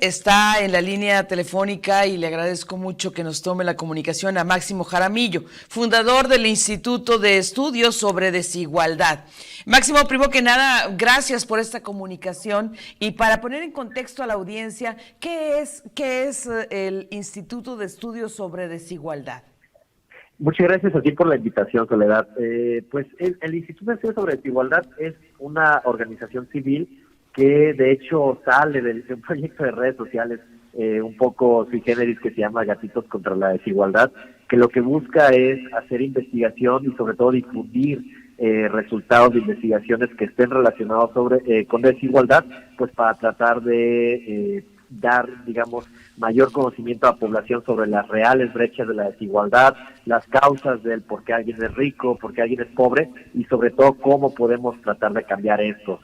está en la línea telefónica y le agradezco mucho que nos tome la comunicación a Máximo Jaramillo, fundador del Instituto de Estudios sobre Desigualdad. Máximo, primero que nada, gracias por esta comunicación y para poner en contexto a la audiencia, ¿qué es el Instituto de Estudios sobre Desigualdad? Muchas gracias a ti por la invitación, Soledad. Pues el Instituto de Estudios sobre Desigualdad es una organización civil que de hecho sale de un proyecto de redes sociales un poco sui generis que se llama Gatitos contra la Desigualdad, que lo que busca es hacer investigación y sobre todo difundir resultados de investigaciones que estén relacionados con desigualdad, pues para tratar de dar, digamos, mayor conocimiento a la población sobre las reales brechas de la desigualdad, las causas del por qué alguien es rico, por qué alguien es pobre y sobre todo cómo podemos tratar de cambiar esto,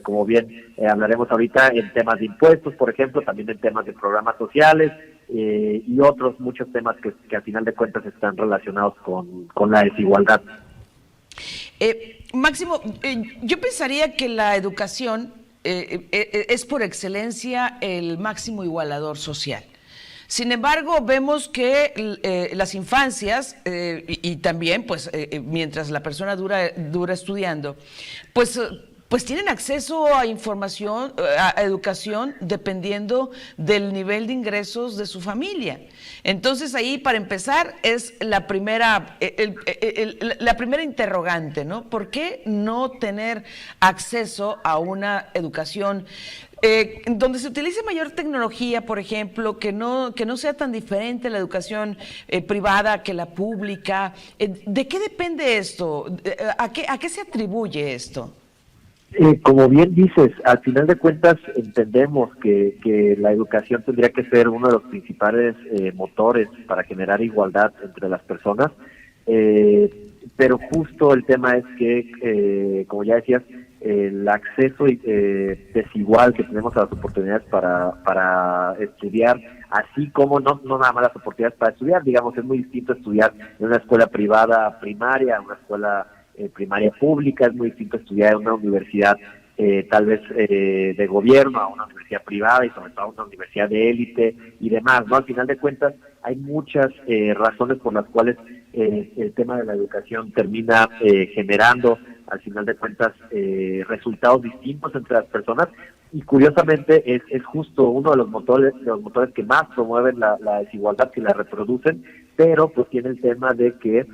como bien hablaremos ahorita en temas de impuestos, por ejemplo, también en temas de programas sociales y otros muchos temas que al final de cuentas están relacionados con la desigualdad. Máximo, yo pensaría que la educación es por excelencia el máximo igualador social. Sin embargo, vemos que las infancias y también, pues, mientras la persona dura estudiando, pues tienen acceso a información, a educación, dependiendo del nivel de ingresos de su familia. Entonces ahí, para empezar, es la primera interrogante, ¿no? ¿Por qué no tener acceso a una educación donde se utilice mayor tecnología, por ejemplo, que no sea tan diferente la educación privada que la pública? ¿De qué depende esto? ¿A qué se atribuye esto? Como bien dices, al final de cuentas entendemos que la educación tendría que ser uno de los principales motores para generar igualdad entre las personas, pero justo el tema es que, como ya decías, el acceso desigual que tenemos a las oportunidades para estudiar, así como no nada más las oportunidades para estudiar, digamos, es muy distinto estudiar en una escuela privada primaria, una escuela primaria pública, es muy distinto estudiar en una universidad tal vez de gobierno, a una universidad privada y sobre todo a una universidad de élite y demás, ¿no? Al final de cuentas hay muchas razones por las cuales el tema de la educación termina generando al final de cuentas resultados distintos entre las personas y curiosamente es justo uno de los motores que más promueven la desigualdad, que la reproducen, pero pues tiene el tema de que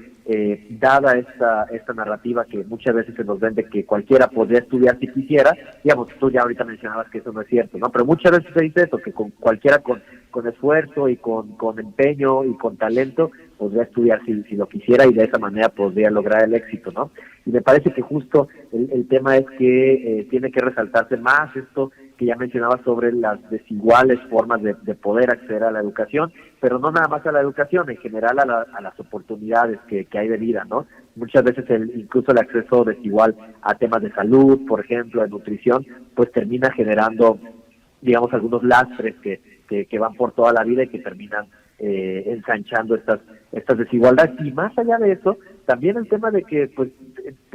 dada esta narrativa que muchas veces se nos vende que cualquiera podría estudiar si quisiera, digamos, tú ya ahorita mencionabas que eso no es cierto, ¿no? Pero muchas veces se dice eso, que cualquiera con esfuerzo y con empeño y con talento podría estudiar si lo quisiera y de esa manera podría lograr el éxito, ¿no? Y me parece que justo el tema es que tiene que resaltarse más esto que ya mencionaba sobre las desiguales formas de poder acceder a la educación, pero no nada más a la educación, en general a las oportunidades que hay de vida, ¿no? Muchas veces incluso el acceso desigual a temas de salud, por ejemplo, de nutrición, pues termina generando, digamos, algunos lastres que van por toda la vida y que terminan ensanchando estas desigualdades. Y más allá de eso, también el tema de que pues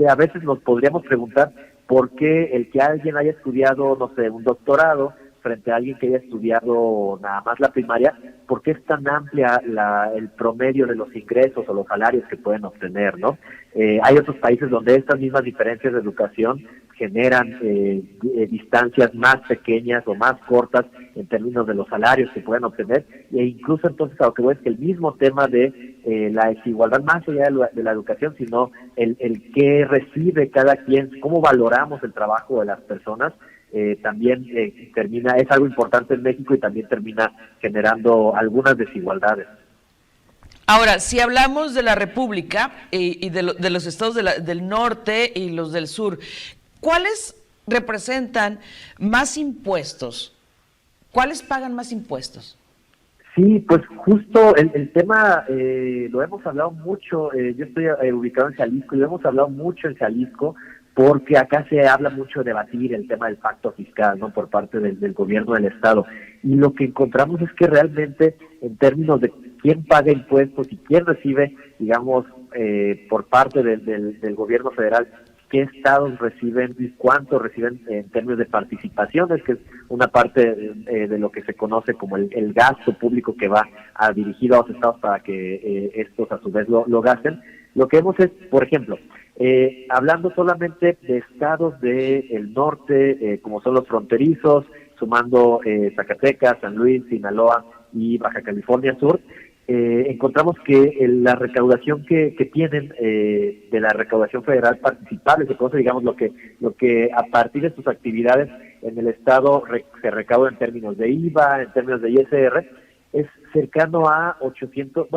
a veces nos podríamos preguntar por qué el que alguien haya estudiado, no sé, un doctorado frente a alguien que haya estudiado nada más la primaria, ¿por qué es tan amplia el promedio de los ingresos o los salarios que pueden obtener, ¿no? Hay otros países donde estas mismas diferencias de educación generan distancias más pequeñas o más cortas en términos de los salarios que pueden obtener, e incluso entonces a lo que voy es que el mismo tema de la desigualdad, más allá de la educación, sino el qué recibe cada quien, cómo valoramos el trabajo de las personas, también es algo importante en México y también termina generando algunas desigualdades. Ahora, si hablamos de la República y de los estados del norte y los del sur, ¿cuáles representan más impuestos? ¿Cuáles pagan más impuestos? Sí, pues justo el tema lo hemos hablado mucho, yo estoy ubicado en Jalisco y lo hemos hablado mucho en Jalisco porque acá se habla mucho de debatir el tema del pacto fiscal, ¿no? Por parte del gobierno del estado. Y lo que encontramos es que realmente en términos de quién paga impuestos y quién recibe, digamos, por parte del gobierno federal, qué estados reciben y cuánto reciben en términos de participaciones, que es una parte de lo que se conoce como el gasto público que va dirigido a los estados para que estos a su vez lo gasten. Lo que vemos es, por ejemplo, hablando solamente de estados del norte, como son los fronterizos, sumando Zacatecas, San Luis, Sinaloa y Baja California Sur, encontramos que la recaudación que tienen de la recaudación federal participable, se conoce, digamos, lo que a partir de sus actividades en el estado se recauda en términos de IVA, en términos de ISR, es cercano a 900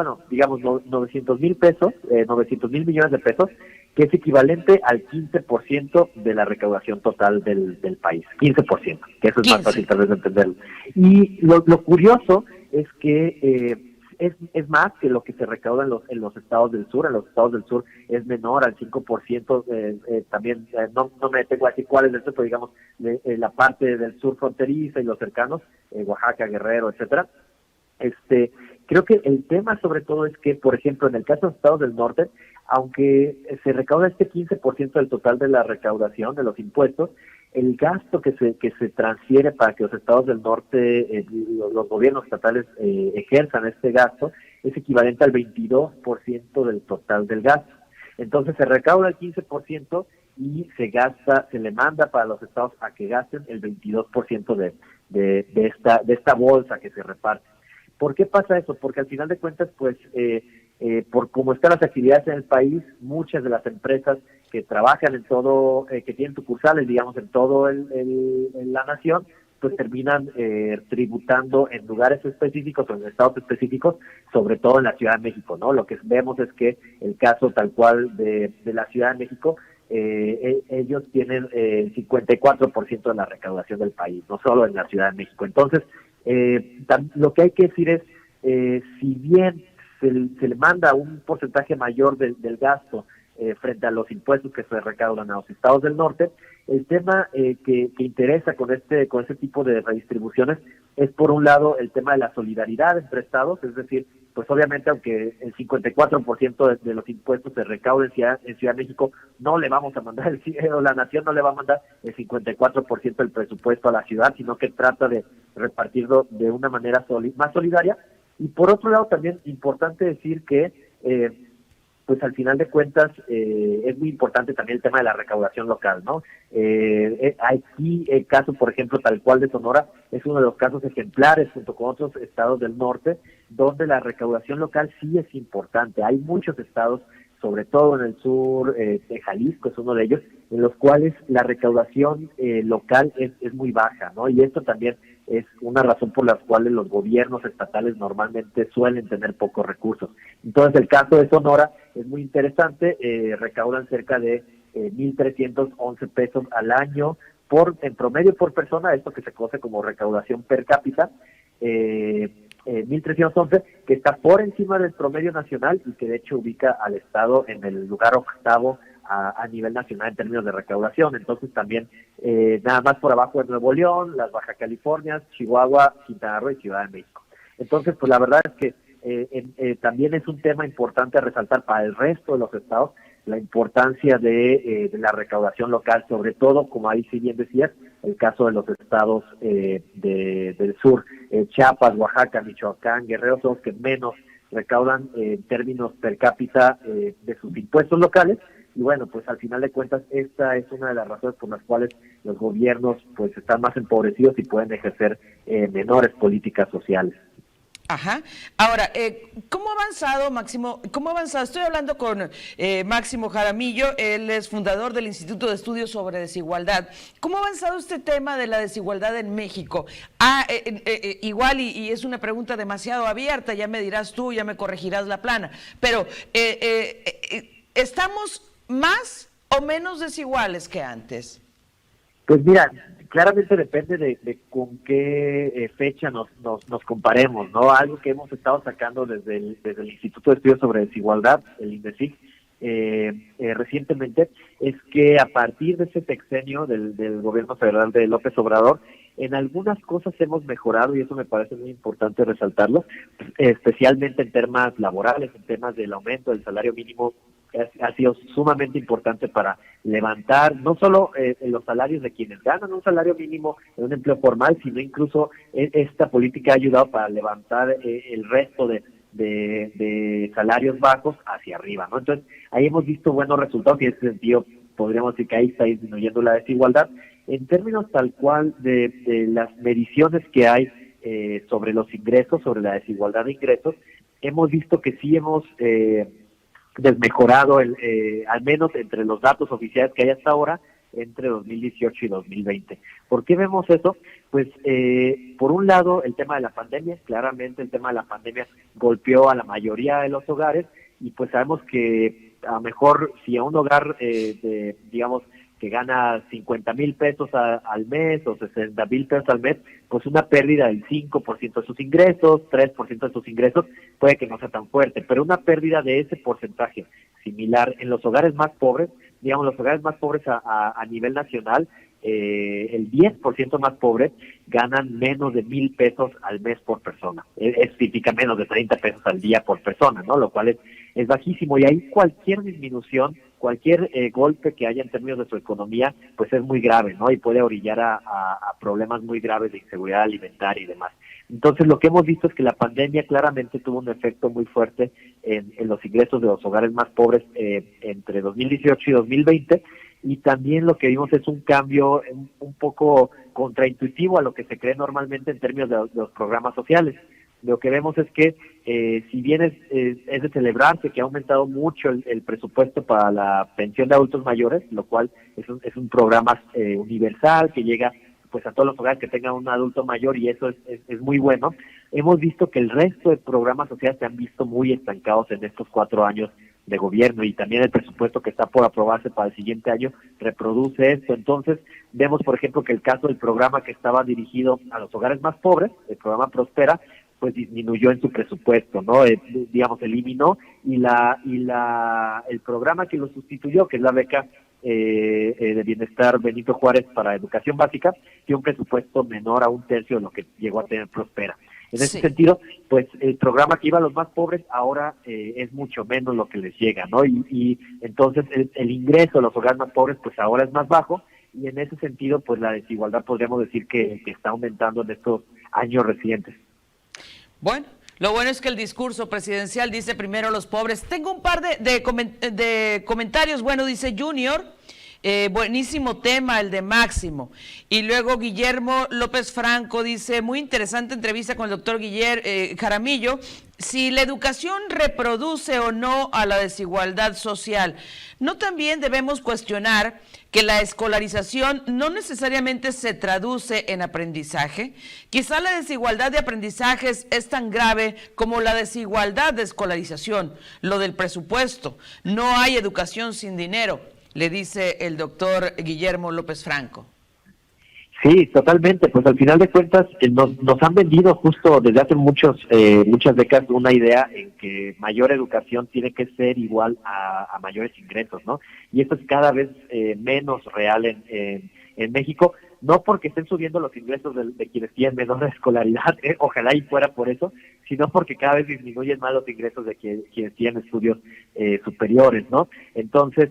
mil pesos, 900 mil millones de pesos, que es equivalente al 15% de la recaudación total del país, 15%, que eso es 15. Más fácil tal vez de entenderlo. Y lo curioso es que es más que lo que se recauda en los estados del sur. En los estados del sur es menor al 5%, también no me detengo a decir cuál es el sur, pero digamos la parte del sur fronteriza y los cercanos, Oaxaca, Guerrero, etcétera. Creo que el tema sobre todo es que, por ejemplo, en el caso de los estados del norte, aunque se recauda este 15% del total de la recaudación de los impuestos, el gasto que se transfiere para que los estados del norte, los gobiernos estatales ejerzan este gasto, es equivalente al 22% del total del gasto. Entonces se recauda el 15% y se le manda para los estados a que gasten el 22% de esta bolsa que se reparte. ¿Por qué pasa eso? Porque al final de cuentas, pues, por cómo están las actividades en el país, muchas de las empresas que trabajan en todo, que tienen sucursales, digamos, en todo en la nación, pues terminan tributando en lugares específicos o en estados específicos, sobre todo en la Ciudad de México, ¿no? Lo que vemos es que el caso tal cual de la Ciudad de México, ellos tienen el 54% de la recaudación del país, no solo en la Ciudad de México. Entonces, lo que hay que decir es, si bien se le manda un porcentaje mayor del gasto frente a los impuestos que se recaudan a los estados del norte, el tema que interesa con este tipo de redistribuciones es, por un lado, el tema de la solidaridad entre estados, es decir, pues obviamente aunque el 54% de los impuestos se recauden en Ciudad de México, no le vamos a mandar, la nación no le va a mandar el 54% del presupuesto a la ciudad, sino que trata de repartirlo de una manera más solidaria. Y por otro lado, también importante decir que pues al final de cuentas es muy importante también el tema de la recaudación local, ¿no? Aquí el caso, por ejemplo, tal cual de Sonora, es uno de los casos ejemplares junto con otros estados del norte, donde la recaudación local sí es importante. Hay muchos estados, sobre todo en el sur, de Jalisco es uno de ellos, en los cuales la recaudación local es muy baja, ¿no? Y esto también es una razón por la cual los gobiernos estatales normalmente suelen tener pocos recursos. Entonces, el caso de Sonora es muy interesante, recaudan cerca de 1,311 pesos al año en promedio por persona, esto que se conoce como recaudación per cápita, 1,311, que está por encima del promedio nacional y que de hecho ubica al estado en el lugar octavo a nivel nacional en términos de recaudación. Entonces también nada más por abajo de Nuevo León, las Baja Californias, Chihuahua, Quintana Roo y Ciudad de México. Entonces, pues la verdad es que también es un tema importante a resaltar para el resto de los estados, la importancia de la recaudación local, sobre todo, como ahí sí bien decías, el caso de los estados del sur, Chiapas, Oaxaca, Michoacán, Guerrero, son los que menos recaudan en términos per cápita de sus impuestos locales. Y bueno, pues al final de cuentas esta es una de las razones por las cuales los gobiernos pues están más empobrecidos y pueden ejercer menores políticas sociales. Ajá. Ahora, ¿cómo ha avanzado, Máximo? ¿Cómo ha avanzado? Estoy hablando con Máximo Jaramillo, él es fundador del Instituto de Estudios sobre Desigualdad. ¿Cómo ha avanzado este tema de la desigualdad en México? Igual, y es una pregunta demasiado abierta, ya me dirás tú, ya me corregirás la plana, pero ¿estamos más o menos desiguales que antes? Pues mira, claramente depende de con qué fecha nos comparemos, ¿no? Algo que hemos estado sacando desde el Instituto de Estudios sobre Desigualdad, el INDECIG, recientemente, es que a partir de ese sexenio del gobierno federal de López Obrador, en algunas cosas hemos mejorado y eso me parece muy importante resaltarlo, especialmente en temas laborales, en temas del aumento del salario mínimo ha sido sumamente importante para levantar no solo los salarios de quienes ganan un salario mínimo en un empleo formal, sino incluso esta política ha ayudado para levantar el resto de salarios bajos hacia arriba, ¿no? Entonces, ahí hemos visto buenos resultados y en ese sentido podríamos decir que ahí está disminuyendo la desigualdad. En términos tal cual de las mediciones que hay sobre los ingresos, sobre la desigualdad de ingresos, hemos visto que sí hemos desmejorado, al menos entre los datos oficiales que hay hasta ahora, entre 2018 y 2020. ¿Por qué vemos eso? Pues, por un lado, el tema de la pandemia. Claramente el tema de la pandemia golpeó a la mayoría de los hogares y pues sabemos que a lo mejor si a un hogar, digamos, que gana 50,000 pesos al mes o 60,000 pesos al mes, pues una pérdida del 5% de sus ingresos, 3% de sus ingresos, puede que no sea tan fuerte, pero una pérdida de ese porcentaje similar en los hogares más pobres, digamos, los hogares más pobres a nivel nacional, el 10% más pobres ganan menos de 1,000 pesos al mes por persona. Significa menos de 30 pesos al día por persona, ¿no? Lo cual es bajísimo, y ahí cualquier disminución, cualquier golpe que haya en términos de su economía, pues es muy grave, ¿no? Y puede orillar a problemas muy graves de inseguridad alimentaria y demás. Entonces, lo que hemos visto es que la pandemia claramente tuvo un efecto muy fuerte en los ingresos de los hogares más pobres entre 2018 y 2020, y también lo que vimos es un cambio un poco contraintuitivo a lo que se cree normalmente en términos de los programas sociales. Lo que vemos es que, si bien es de celebrarse que ha aumentado mucho el presupuesto para la pensión de adultos mayores, lo cual es un programa universal que llega pues a todos los hogares que tengan un adulto mayor, y eso es muy bueno. Hemos visto que el resto de programas sociales se han visto muy estancados en estos 4 años de gobierno, y también el presupuesto que está por aprobarse para el siguiente año reproduce esto. Entonces, vemos, por ejemplo, que el caso del programa que estaba dirigido a los hogares más pobres, el programa Prospera, pues disminuyó en su presupuesto, ¿no? Digamos, eliminó, y el programa que lo sustituyó, que es la beca de bienestar Benito Juárez para educación básica, tiene un presupuesto menor a 1/3 de lo que llegó a tener Prospera. En ese sentido, pues el programa que iba a los más pobres ahora es mucho menos lo que les llega, ¿no? Y entonces el ingreso de los hogares más pobres pues ahora es más bajo, y en ese sentido pues la desigualdad podríamos decir que está aumentando en estos años recientes. Bueno, lo bueno es que el discurso presidencial dice primero los pobres. Tengo un par de comentarios. Bueno, dice Junior, buenísimo tema el de Máximo. Y luego Guillermo López Franco dice, muy interesante entrevista con el doctor Jaramillo, si la educación reproduce o no a la desigualdad social. ¿No también debemos cuestionar que la escolarización no necesariamente se traduce en aprendizaje? Quizá la desigualdad de aprendizajes es tan grave como la desigualdad de escolarización, lo del presupuesto. No hay educación sin dinero, le dice el doctor Guillermo López Franco. Sí, totalmente. Pues al final de cuentas nos han vendido justo desde hace muchas décadas una idea en que mayor educación tiene que ser igual a mayores ingresos, ¿no? Y esto es cada vez menos real en México, no porque estén subiendo los ingresos de quienes tienen menor escolaridad, ojalá y fuera por eso, sino porque cada vez disminuyen más los ingresos de quienes tienen estudios superiores, ¿no? Entonces,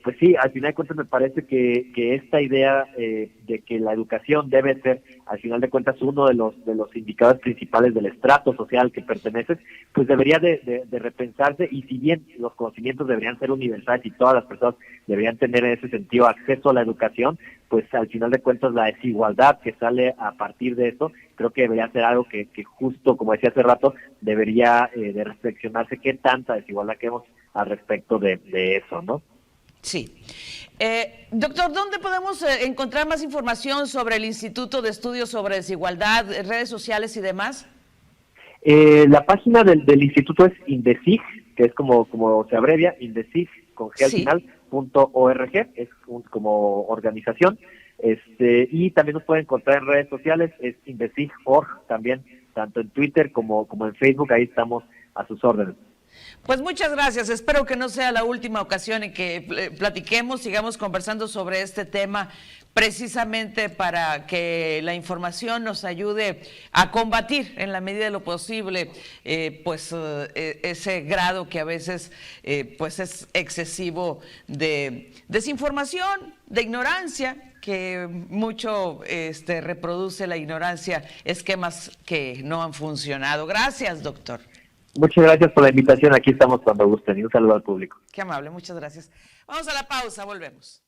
pues sí, al final de cuentas me parece que esta idea de que la educación debe ser, al final de cuentas, uno de los indicadores principales del estrato social que perteneces, pues debería de repensarse, y si bien los conocimientos deberían ser universales y todas las personas deberían tener en ese sentido acceso a la educación, pues al final de cuentas la desigualdad que sale a partir de eso, creo que debería ser algo que justo, como decía hace rato, debería de reflexionarse qué tanta desigualdad queremos al respecto de eso, ¿no? Sí. Doctor, ¿dónde podemos encontrar más información sobre el Instituto de Estudios sobre Desigualdad, redes sociales y demás? La página del instituto es INDECIG, que es como se abrevia, INDECIG, con G al final, .org, es como organización, y también nos pueden encontrar en redes sociales, es INDECIG.org también, tanto en Twitter como en Facebook, ahí estamos a sus órdenes. Pues muchas gracias, espero que no sea la última ocasión en que platiquemos, sigamos conversando sobre este tema precisamente para que la información nos ayude a combatir en la medida de lo posible ese grado que a veces pues es excesivo de desinformación, de ignorancia, que mucho reproduce la ignorancia, esquemas que no han funcionado. Gracias, doctor. Muchas gracias por la invitación. Aquí estamos cuando gusten. Y un saludo al público. Qué amable, muchas gracias. Vamos a la pausa, volvemos.